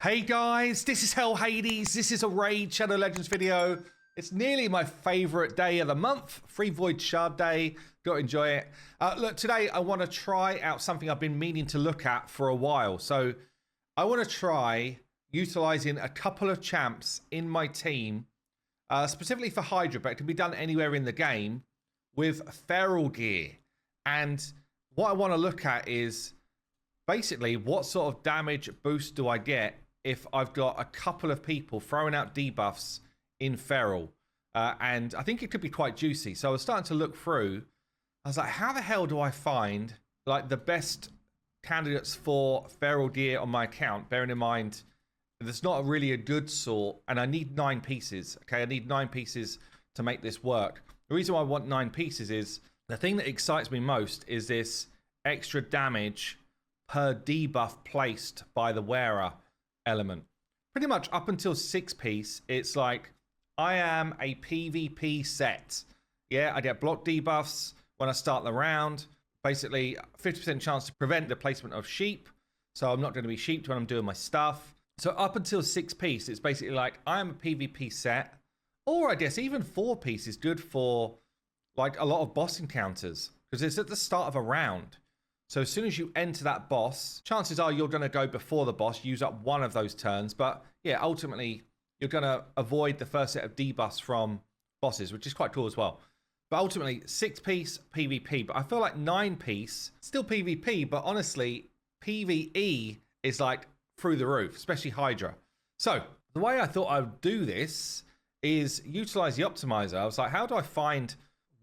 Hey guys, this is Hell Hades. This is a Raid Shadow Legends video. It's nearly my favorite day of the month. Free Void Shard Day. Got to enjoy it. Look, today I want to try out something I've been meaning to look at for a while. So I want to try utilizing a couple of champs in my team, specifically for Hydra, but it can be done anywhere in the game with feral gear. And what I want to look at is basically what sort of damage boost do I get if I've got a couple of people throwing out debuffs in feral. And I think it could be quite juicy. So I was starting to look through. I was like, how the hell do I find like the best candidates for feral gear on my account? Bearing in mind, there's not really a good sort, and I need 9 pieces. Okay, I need 9 pieces to make this work. The reason why I want 9 pieces is the thing that excites me most is this extra damage per debuff placed by the wearer element. Pretty much up until 6 piece, it's like I am a PvP set. Yeah, I get block debuffs when I start the round. Basically, 50% chance to prevent the placement of sheep. So I'm not going to be sheeped when I'm doing my stuff. So up until 6 piece, it's basically like I am a PvP set. Or I guess even 4 piece is good for like a lot of boss encounters, because it's at the start of a round. So as soon as you enter that boss, chances are you're going to go before the boss, use up one of those turns. But yeah, ultimately, you're going to avoid the first set of debuffs from bosses, which is quite cool as well. But ultimately, 6 piece PvP. But I feel like 9 piece, still PvP, but honestly, PvE is like through the roof, especially Hydra. So the way I thought I would do this is utilize the optimizer. I was like, how do I find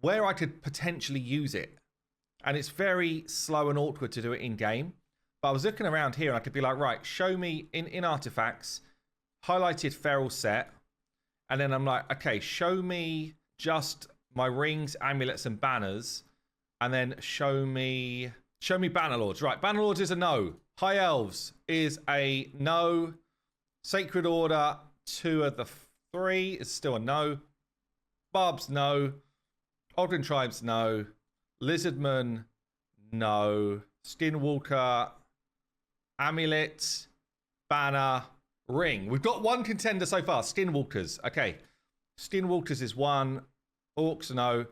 where I could potentially use it? And it's very slow and awkward to do it in game. But I was looking around here and I could be like, right, show me in artifacts, highlighted feral set. And then I'm like, okay, show me just my rings, amulets, and banners. And then show me Bannerlords. Right, Bannerlords is a no. High Elves is a no. Sacred Order, 2 of the 3 is still a no. Barbs, no. Ogden Tribes, no. Lizardman, no. Skinwalker, Amulet, Banner, Ring. We've got 1 contender so far. Skinwalkers. Okay. Skinwalkers is 1. Orcs, no.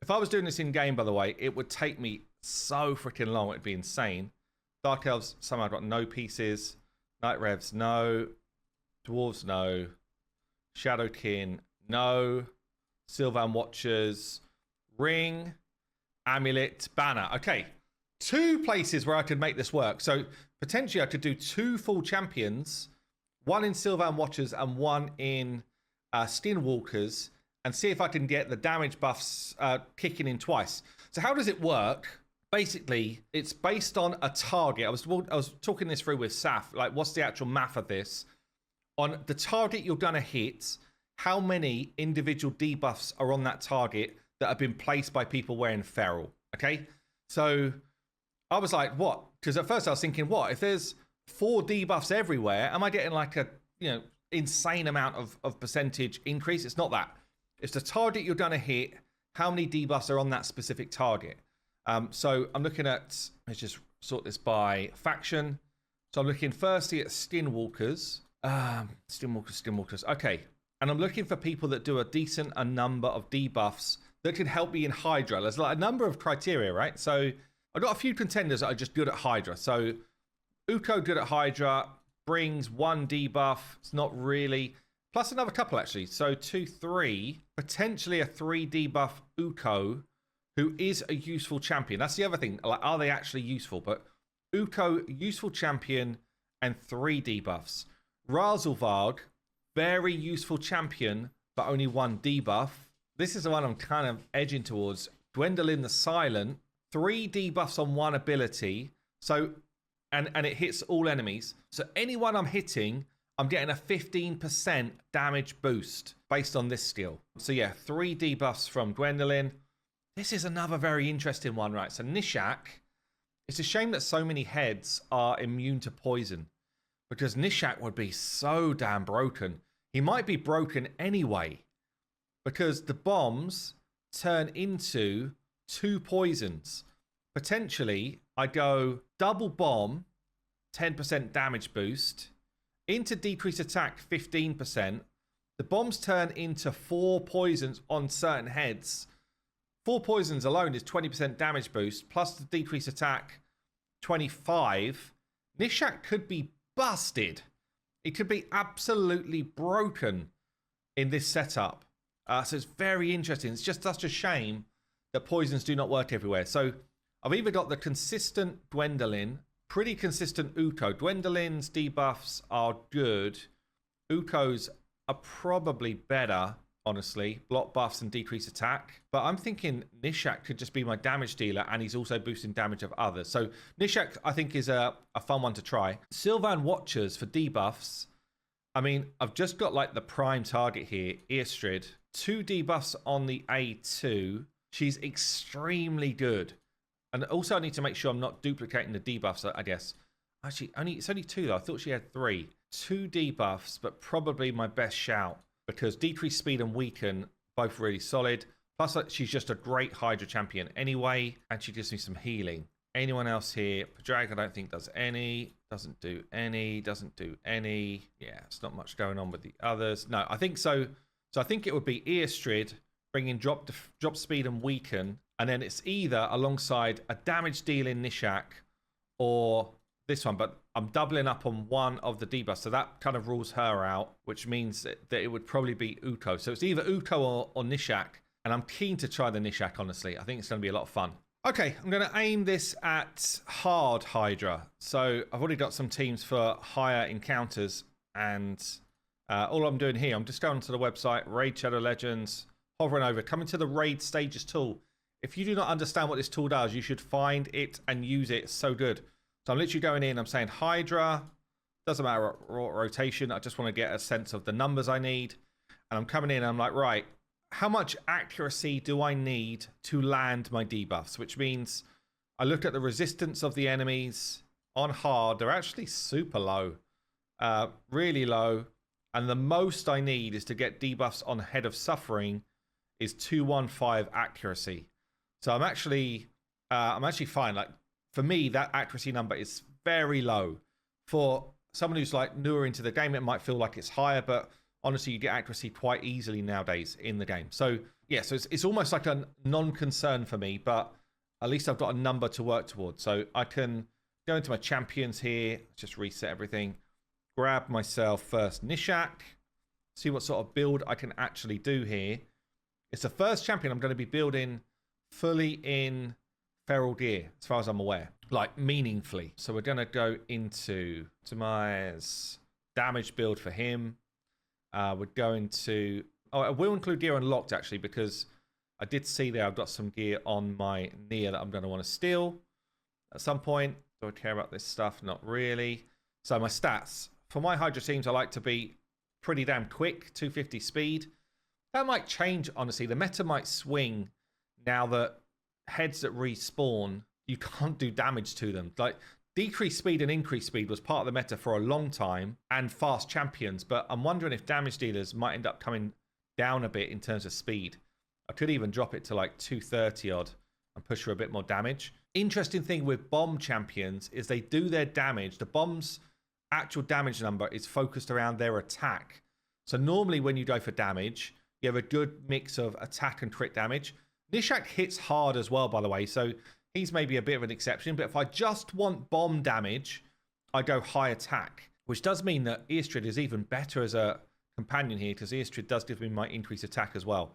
If I was doing this in game, by the way, it would take me so freaking long. It'd be insane. Dark Elves, somehow got no pieces. Night Revs, no. Dwarves, no. Shadowkin, no. Sylvan Watchers, Ring, Amulet, Banner. Okay, 2 places where I could make this work. So potentially I could do 2 full champions, 1 in Sylvan Watchers and 1 in Skinwalkers, and see if I can get the damage buffs kicking in twice. So how does it work? Basically, it's based on a target. I was talking this through with Saf. Like, what's the actual math of this? On the target you're going to hit, how many individual debuffs are on that target that have been placed by people wearing feral? Okay, so I was like, what? Because at first I was thinking, what if there's 4 debuffs everywhere? Am I getting like a insane amount of percentage increase? It's not that. It's the target you're going to hit. How many debuffs are on that specific target? So I'm looking at, let's just sort this by faction. So I'm looking firstly at Skinwalkers. Skinwalkers. Okay. And I'm looking for people that do a decent number of debuffs that can help me in Hydra. There's like a number of criteria, right? So I've got a few contenders that are just good at Hydra. So Uko good at Hydra, brings 1 debuff. It's not really, plus another couple actually. So 2, 3, potentially a 3 debuff Uko, who is a useful champion. That's the other thing. Like, are they actually useful? But Uko, useful champion, and 3 debuffs. Razelvarg, very useful champion, but only 1 debuff. This is the one I'm kind of edging towards. Gwendolyn the Silent, 3 debuffs on 1 ability. So, and it hits all enemies. So anyone I'm hitting, I'm getting a 15% damage boost based on this skill. So yeah, 3 debuffs from Gwendolyn. This is another very interesting one, right? So Gnishak, it's a shame that so many heads are immune to poison, because Gnishak would be so damn broken. He might be broken anyway, because the bombs turn into 2 poisons. Potentially, I go double bomb, 10% damage boost into decrease attack 15%. The bombs turn into 4 poisons on certain heads. 4 poisons alone is 20% damage boost, plus the decrease attack 25. Gnishak could be busted. It could be absolutely broken in this setup. So it's very interesting. It's just such a shame that poisons do not work everywhere. So I've either got the consistent Gwendolyn, pretty consistent Uko. Gwendolyn's debuffs are good. Uko's are probably better, honestly. Block buffs and decrease attack. But I'm thinking Gnishak could just be my damage dealer, and he's also boosting damage of others. So Gnishak, I think, is a fun one to try. Sylvan Watchers for debuffs. I mean, I've just got like the prime target here, Eostrid. 2 debuffs on the A2. She's extremely good. And also I need to make sure I'm not duplicating the debuffs, I guess. Actually, it's only 2 though. I thought she had 3. 2 debuffs, but probably my best shout, because decrease speed and weaken, both really solid. Plus, she's just a great Hydra champion anyway, and she gives me some healing. Anyone else here? Padrag, I don't think does any. Doesn't do any. Doesn't do any. Yeah, it's not much going on with the others. No, I think so. So I think it would be Eostrid, bringing drop speed and weaken, and then it's either alongside a damage dealing Gnishak or this one, but I'm doubling up on one of the debuffs, so that kind of rules her out, which means that it would probably be Uko. So it's either Uko or Gnishak, and I'm keen to try the Gnishak, honestly. I think it's going to be a lot of fun. Okay, I'm going to aim this at hard Hydra. So I've already got some teams for higher encounters, and all I'm doing here, I'm just going to the website, Raid Shadow Legends, hovering over, coming to the Raid Stages tool. If you do not understand what this tool does, you should find it and use it. It's so good. So I'm literally going in, I'm saying Hydra, doesn't matter what rotation, I just want to get a sense of the numbers I need. And I'm coming in and I'm like, right, how much accuracy do I need to land my debuffs? Which means I look at the resistance of the enemies on hard. They're actually super low, really low. And the most I need is to get debuffs on Head of Suffering is 215 accuracy. So I'm actually fine. Like, for me, that accuracy number is very low. For someone who's like newer into the game, it might feel like it's higher, but honestly, you get accuracy quite easily nowadays in the game. So yeah, so it's almost like a non-concern for me, but at least I've got a number to work towards. So I can go into my champions here, just reset everything, grab myself first Gnishak, see what sort of build I can actually do here. It's the first champion I'm going to be building fully in feral gear, as far as I'm aware, like meaningfully. So we're going to go into optimize damage build for him. We're going to, I will include gear unlocked actually, because I did see there I've got some gear on my Nia that I'm going to want to steal at some point. Do I care about this stuff? Not really. So my stats for my Hydra teams, I like to be pretty damn quick, 250 speed. That might change, honestly. The meta might swing now that heads that respawn, you can't do damage to them. Like, decreased speed and increased speed was part of the meta for a long time, and fast champions, but I'm wondering if damage dealers might end up coming down a bit in terms of speed. I could even drop it to like 230 odd and push for a bit more damage. Interesting thing with bomb champions is they do their damage. The bomb's actual damage number is focused around their attack. So normally when you go for damage, you have a good mix of attack and crit damage. Gnishak hits hard as well, by the way, so he's maybe a bit of an exception. But if I just want bomb damage, I go high attack, which does mean that Eostrid is even better as a companion here, because Eostrid does give me my increased attack as well.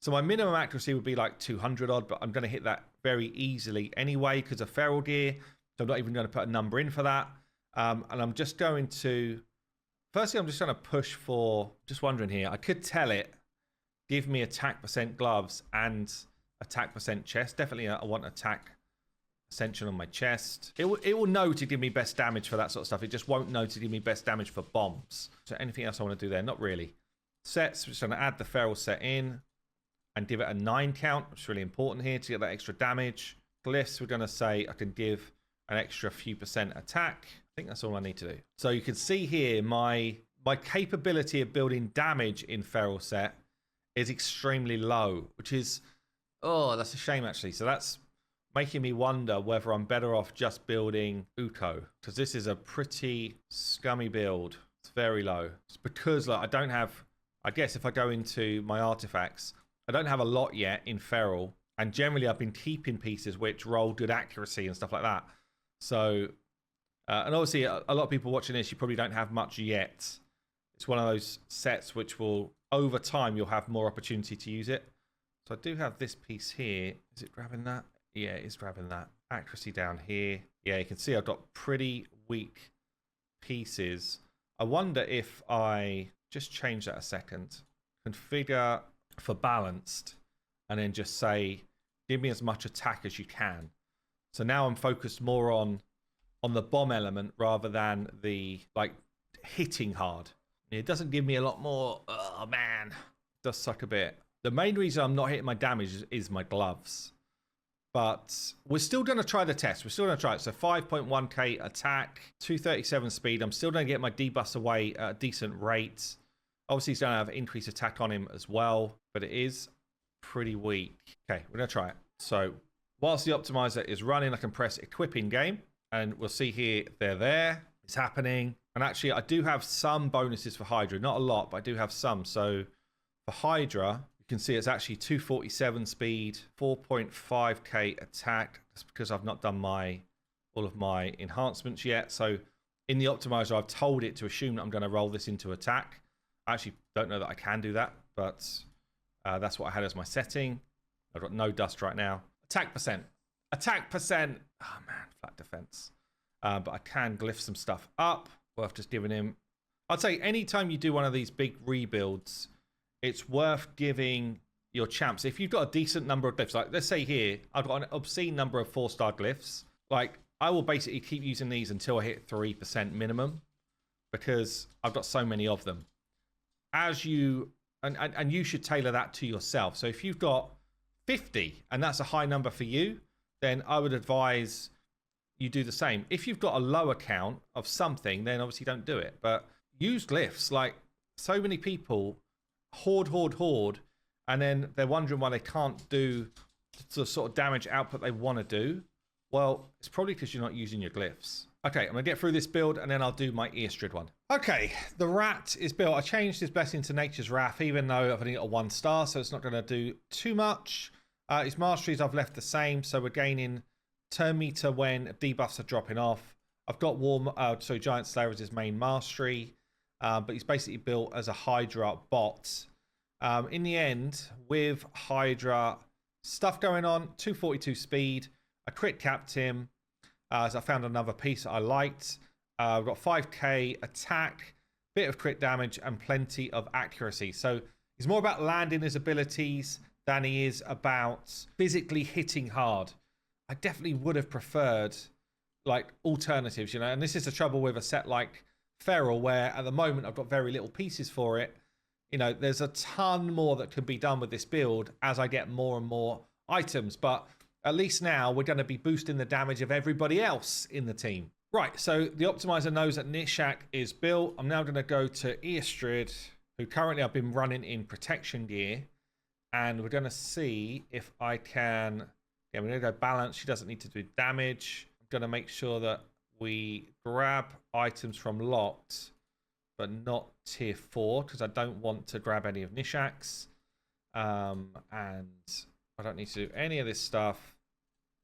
So my minimum accuracy would be like 200 odd, but I'm going to hit that very easily anyway because of feral gear. So I'm not even going to put a number in for that. And I'm just going to, firstly, I'm just going to push for, just wondering here, I could tell it, give me attack percent gloves and attack percent chest. Definitely I want attack ascension on my chest. It will know to give me best damage for that sort of stuff. It just won't know to give me best damage for bombs. So anything else I want to do there? Not really. Sets, we're just going to add the feral set in and give it a 9 count, which is really important here to get that extra damage. Glyphs, we're going to say I can give an extra few percent attack. I think that's all I need to do. So you can see here my capability of building damage in feral set is extremely low, which is, oh, that's a shame actually. So that's making me wonder whether I'm better off just building Uko, because this is a pretty scummy build. It's very low. It's because like, I don't have, I guess if I go into my artifacts, I don't have a lot yet in feral. And generally I've been keeping pieces which roll good accuracy and stuff like that. So, and obviously a lot of people watching this, you probably don't have much yet. It's one of those sets which will, over time, you'll have more opportunity to use it. So I do have this piece here. Is it grabbing that? Yeah, it is grabbing that. Accuracy down here. Yeah, you can see I've got pretty weak pieces. I wonder if I just change that a second. Configure for balanced. And then just say, give me as much attack as you can. So now I'm focused more on the bomb element rather than the like hitting hard. It doesn't give me a lot more. Oh man, it does suck a bit. The main reason I'm not hitting my damage is my gloves. But we're still going to try the test. We're still going to try it. So 5.1k attack, 237 speed. I'm still going to get my debuffs away at a decent rate. Obviously, he's going to have increased attack on him as well, but it is pretty weak. Okay, we're going to try it. So whilst the optimizer is running, I can press equip in game, and we'll see here they're there. It's happening. And actually, I do have some bonuses for Hydra. Not a lot, but I do have some. So for Hydra, you can see it's actually 247 speed, 4.5k attack. That's because I've not done all of my enhancements yet. So in the optimizer, I've told it to assume that I'm going to roll this into attack. I actually don't know that I can do that, but that's what I had as my setting. I've got no dust right now. Attack percent. Attack percent. Oh man, flat defense. But I can glyph some stuff up. Worth just giving him. I'd say anytime you do one of these big rebuilds, it's worth giving your champs. If you've got a decent number of glyphs, like let's say here, I've got an obscene number of 4-star glyphs. Like I will basically keep using these until I hit 3% minimum because I've got so many of them. As you, and you should tailor that to yourself. So if you've got 50 and that's a high number for you, then I would advise you do the same. If you've got a lower count of something, then obviously don't do it. But use glyphs. Like so many people hoard, and then they're wondering why they can't do the sort of damage output they want to do. Well, it's probably because you're not using your glyphs. Okay, I'm going to get through this build, and then I'll do my Eostrid one. Okay, the rat is built. I changed his blessing to Nature's Wrath, even though I've only got a 1-star, so it's not going to do too much. His masteries I've left the same, so we're gaining turn meter when debuffs are dropping off. I've got Giant Slayer as his main mastery, but he's basically built as a Hydra bot. In the end, with Hydra, stuff going on, 242 speed, I crit capped him, as I found another piece that I liked. I've got 5k attack, bit of crit damage, and plenty of accuracy. So he's more about landing his abilities than he is about physically hitting hard. I definitely would have preferred like alternatives, you know, and this is the trouble with a set like Feral, where at the moment I've got very little pieces for it. You know, there's a ton more that can be done with this build as I get more and more items, but at least now we're going to be boosting the damage of everybody else in the team. Right, so the optimizer knows that Gnishak is built. I'm now going to go to Eostrid, who currently I've been running in protection gear, and we're going to see if I can. Yeah, we're going to go balance. She doesn't need to do damage. I'm going to make sure that we grab items from locked, but not tier 4, because I don't want to grab any of Gnishak's. And I don't need to do any of this stuff.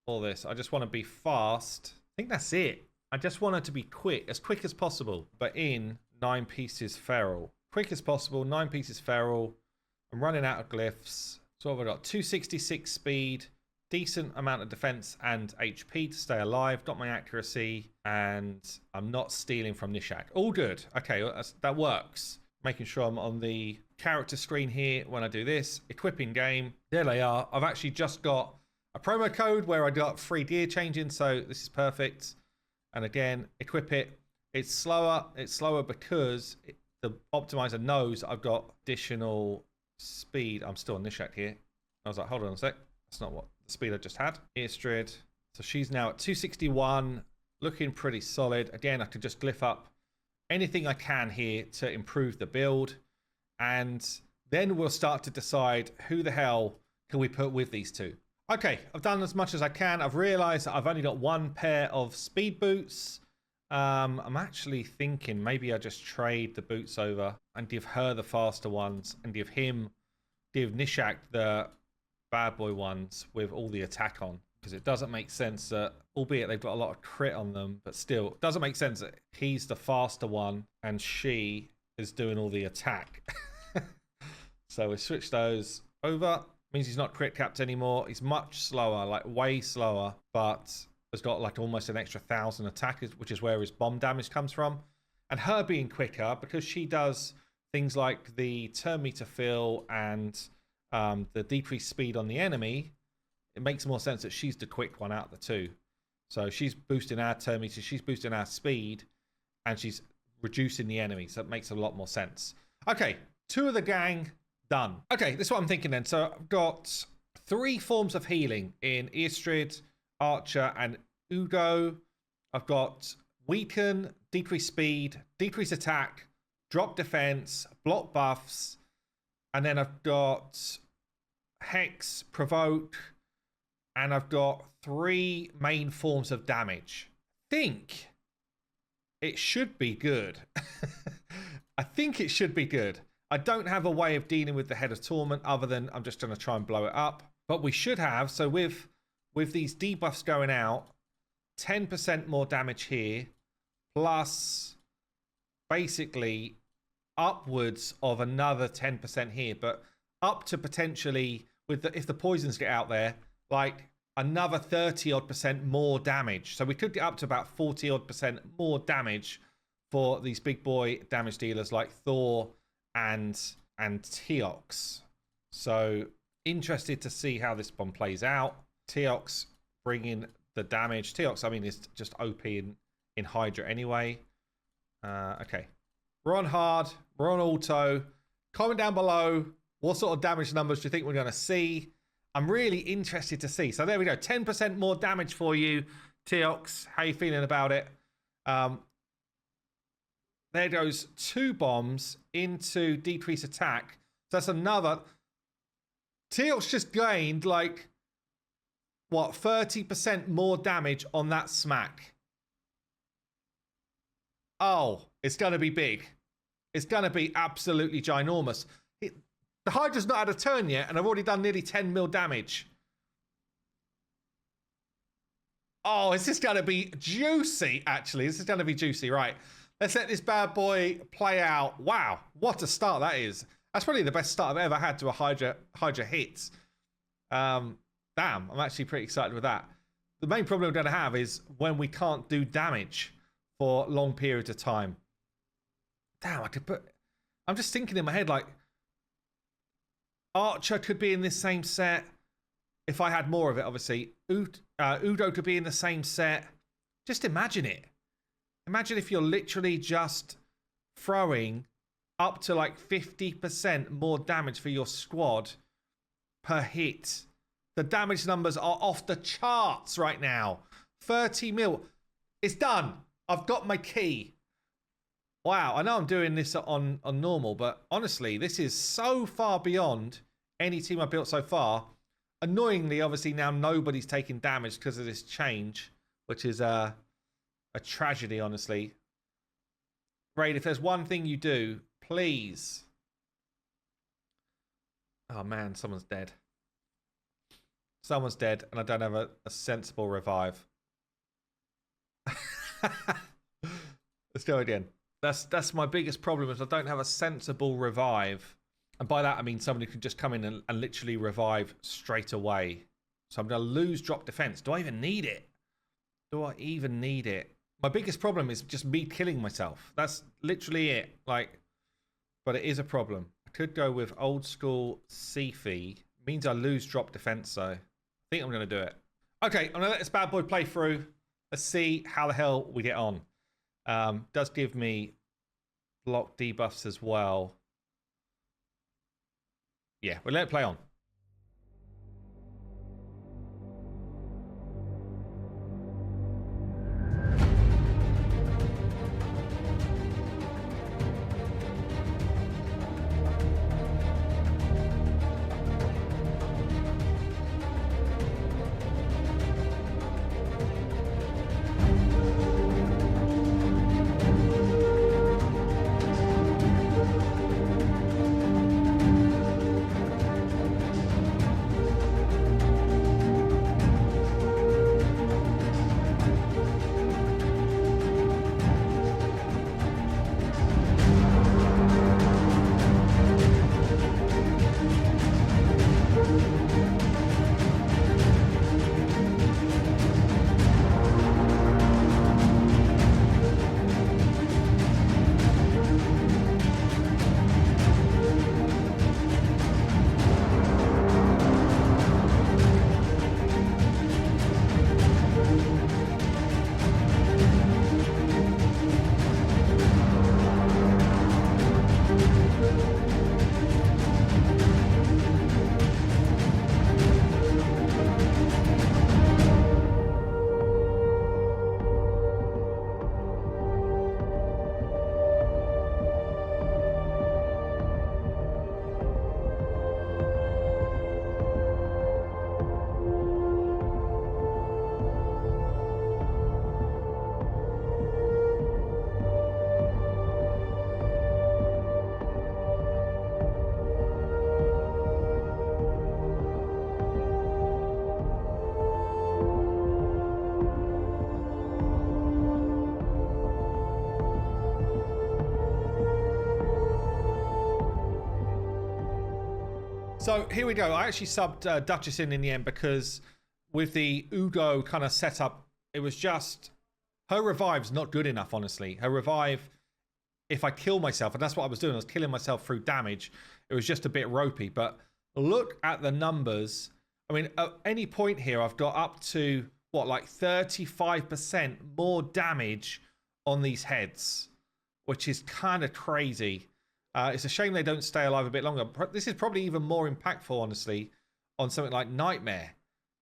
All this. I just want to be fast. I think that's it. I just want it to be quick as possible, but in 9 pieces feral. Quick as possible, 9 pieces feral. I'm running out of glyphs. So what have I got? 266 speed. Decent amount of defense and HP to stay alive. Got my accuracy, and I'm not stealing from Gnishak. All good. Okay, that works. Making sure I'm on the character screen here when I do this. Equipping game. There they are. I've actually just got a promo code where I got free gear changing, so this is perfect. And again, equip it. It's slower. It's slower because the optimizer knows I've got additional speed. I'm still on Gnishak here. I was like, hold on a sec. That's not what the speed I just had. Eostrid. So she's now at 261, looking pretty solid. Again, I could just glyph up anything I can here to improve the build, and then we'll start to decide who the hell can we put with these two. Okay, I've done as much as I can. I've realized that I've only got 1 pair of speed boots. I'm actually thinking maybe I just trade the boots over and give her the faster ones and give Gnishak the bad boy ones with all the attack on. Because it doesn't make sense that, albeit they've got a lot of crit on them, but still, it doesn't make sense that he's the faster one and she is doing all the attack. So we switch those over. Means he's not crit capped anymore. He's much slower, like way slower, but has got like almost an extra 1,000 attack, which is where his bomb damage comes from. And her being quicker, because she does things like the turn meter fill and the decreased speed on the enemy, it makes more sense that she's the quick one out of the two. So she's boosting our turn meter, she's boosting our speed, and she's reducing the enemy. So it makes a lot more sense. Okay, 2 of the gang done. Okay, this is what I'm thinking then. So I've got 3 forms of healing in Eostrid, Archer, and Udo. I've got weaken, decrease speed, decrease attack, drop defense, block buffs, and then I've got hex, provoke, and I've got 3 main forms of damage. I think it should be good. I think it should be good. I don't have a way of dealing with the Head of Torment other than I'm just going to try and blow it up. But we should have, so with these debuffs going out, 10% more damage here, plus basically upwards of another 10% here, but up to potentially, if the poisons get out there, like another 30-odd% more damage. So we could get up to about 40-odd% more damage for these big boy damage dealers like Thor and Teox. So interested to see how this one plays out. Teox bringing the damage. Teox, I mean, is just OP in HYDRA anyway. Okay. We're on hard. We're on auto. Comment down below what sort of damage numbers do you think we're going to see. I'm really interested to see. So there we go. 10% more damage for you, Teox. How you feeling about it? There goes 2 bombs into decrease attack. So that's another. Teox just gained like, what, 30% more damage on that smack. Oh, it's going to be big. It's going to be absolutely ginormous. The Hydra's not had a turn yet, and I've already done nearly 10 mil damage. Oh, is this going to be juicy, actually? This is going to be juicy, right. Let's let this bad boy play out. Wow, what a start that is. That's probably the best start I've ever had to a Hydra hit. Damn, I'm actually pretty excited with that. The main problem we're going to have is when we can't do damage for long periods of time. Damn, I'm just thinking in my head, like, Archer could be in this same set if I had more of it, obviously. Udo could be in the same set. Just imagine it. Imagine if you're literally just throwing up to like 50% more damage for your squad per hit. The damage numbers are off the charts right now. 30 mil. It's done. I've got my key. Wow, I know I'm doing this on normal, but honestly, this is so far beyond any team I've built so far. Annoyingly, obviously, now nobody's taking damage because of this change, which is a tragedy, honestly. Raid, if there's one thing you do, please. Oh, man, someone's dead. Someone's dead, and I don't have a sensible revive. Let's go again. That's my biggest problem is I don't have a sensible revive. And by that, I mean somebody could just come in and literally revive straight away. So I'm going to lose drop defense. Do I even need it? Do I even need it? My biggest problem is just me killing myself. That's literally it. Like, but it is a problem. I could go with old school Sifi. Means I lose drop defense, though. I think I'm going to do it. Okay, I'm going to let this bad boy play through. Let's see how the hell we get on. Does give me block debuffs as well. Yeah, we'll let it play on. So here we go. I actually subbed Duchess in the end because with the Udo kind of setup, it was just her revive's not good enough, honestly. Her revive, if I kill myself, and that's what I was doing, I was killing myself through damage, it was just a bit ropey. But look at the numbers. I mean, at any point here, I've got up to, what, like 35% more damage on these heads, which is kind of crazy. It's a shame they don't stay alive a bit longer. This is probably even more impactful, honestly, on something like Nightmare,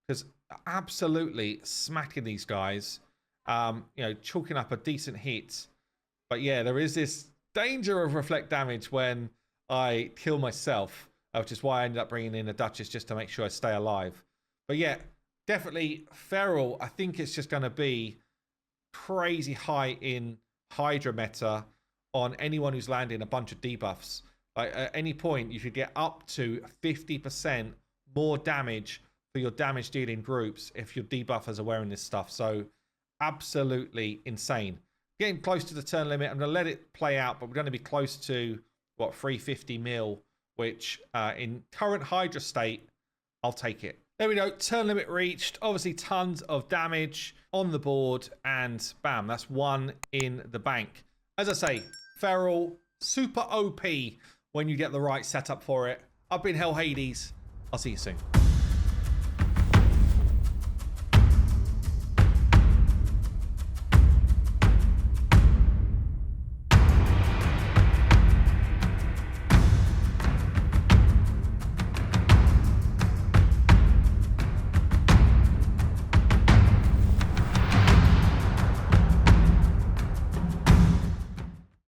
because absolutely smacking these guys, you know, chalking up a decent hit. But yeah, there is this danger of reflect damage when I kill myself, which is why I ended up bringing in a Duchess just to make sure I stay alive. But yeah, definitely Feral. I think it's just going to be crazy high in Hydra meta on anyone who's landing a bunch of debuffs. Like at any point, you could get up to 50% more damage for your damage dealing groups if your debuffers are wearing this stuff. So absolutely insane. Getting close to the turn limit. I'm going to let it play out, but we're going to be close to, what, 350 mil, which in current Hydra state, I'll take it. There we go. Turn limit reached. Obviously, tons of damage on the board, and bam, that's one in the bank. As I say, Feral, super OP when you get the right setup for it. I've been Hell Hades. I'll see you soon.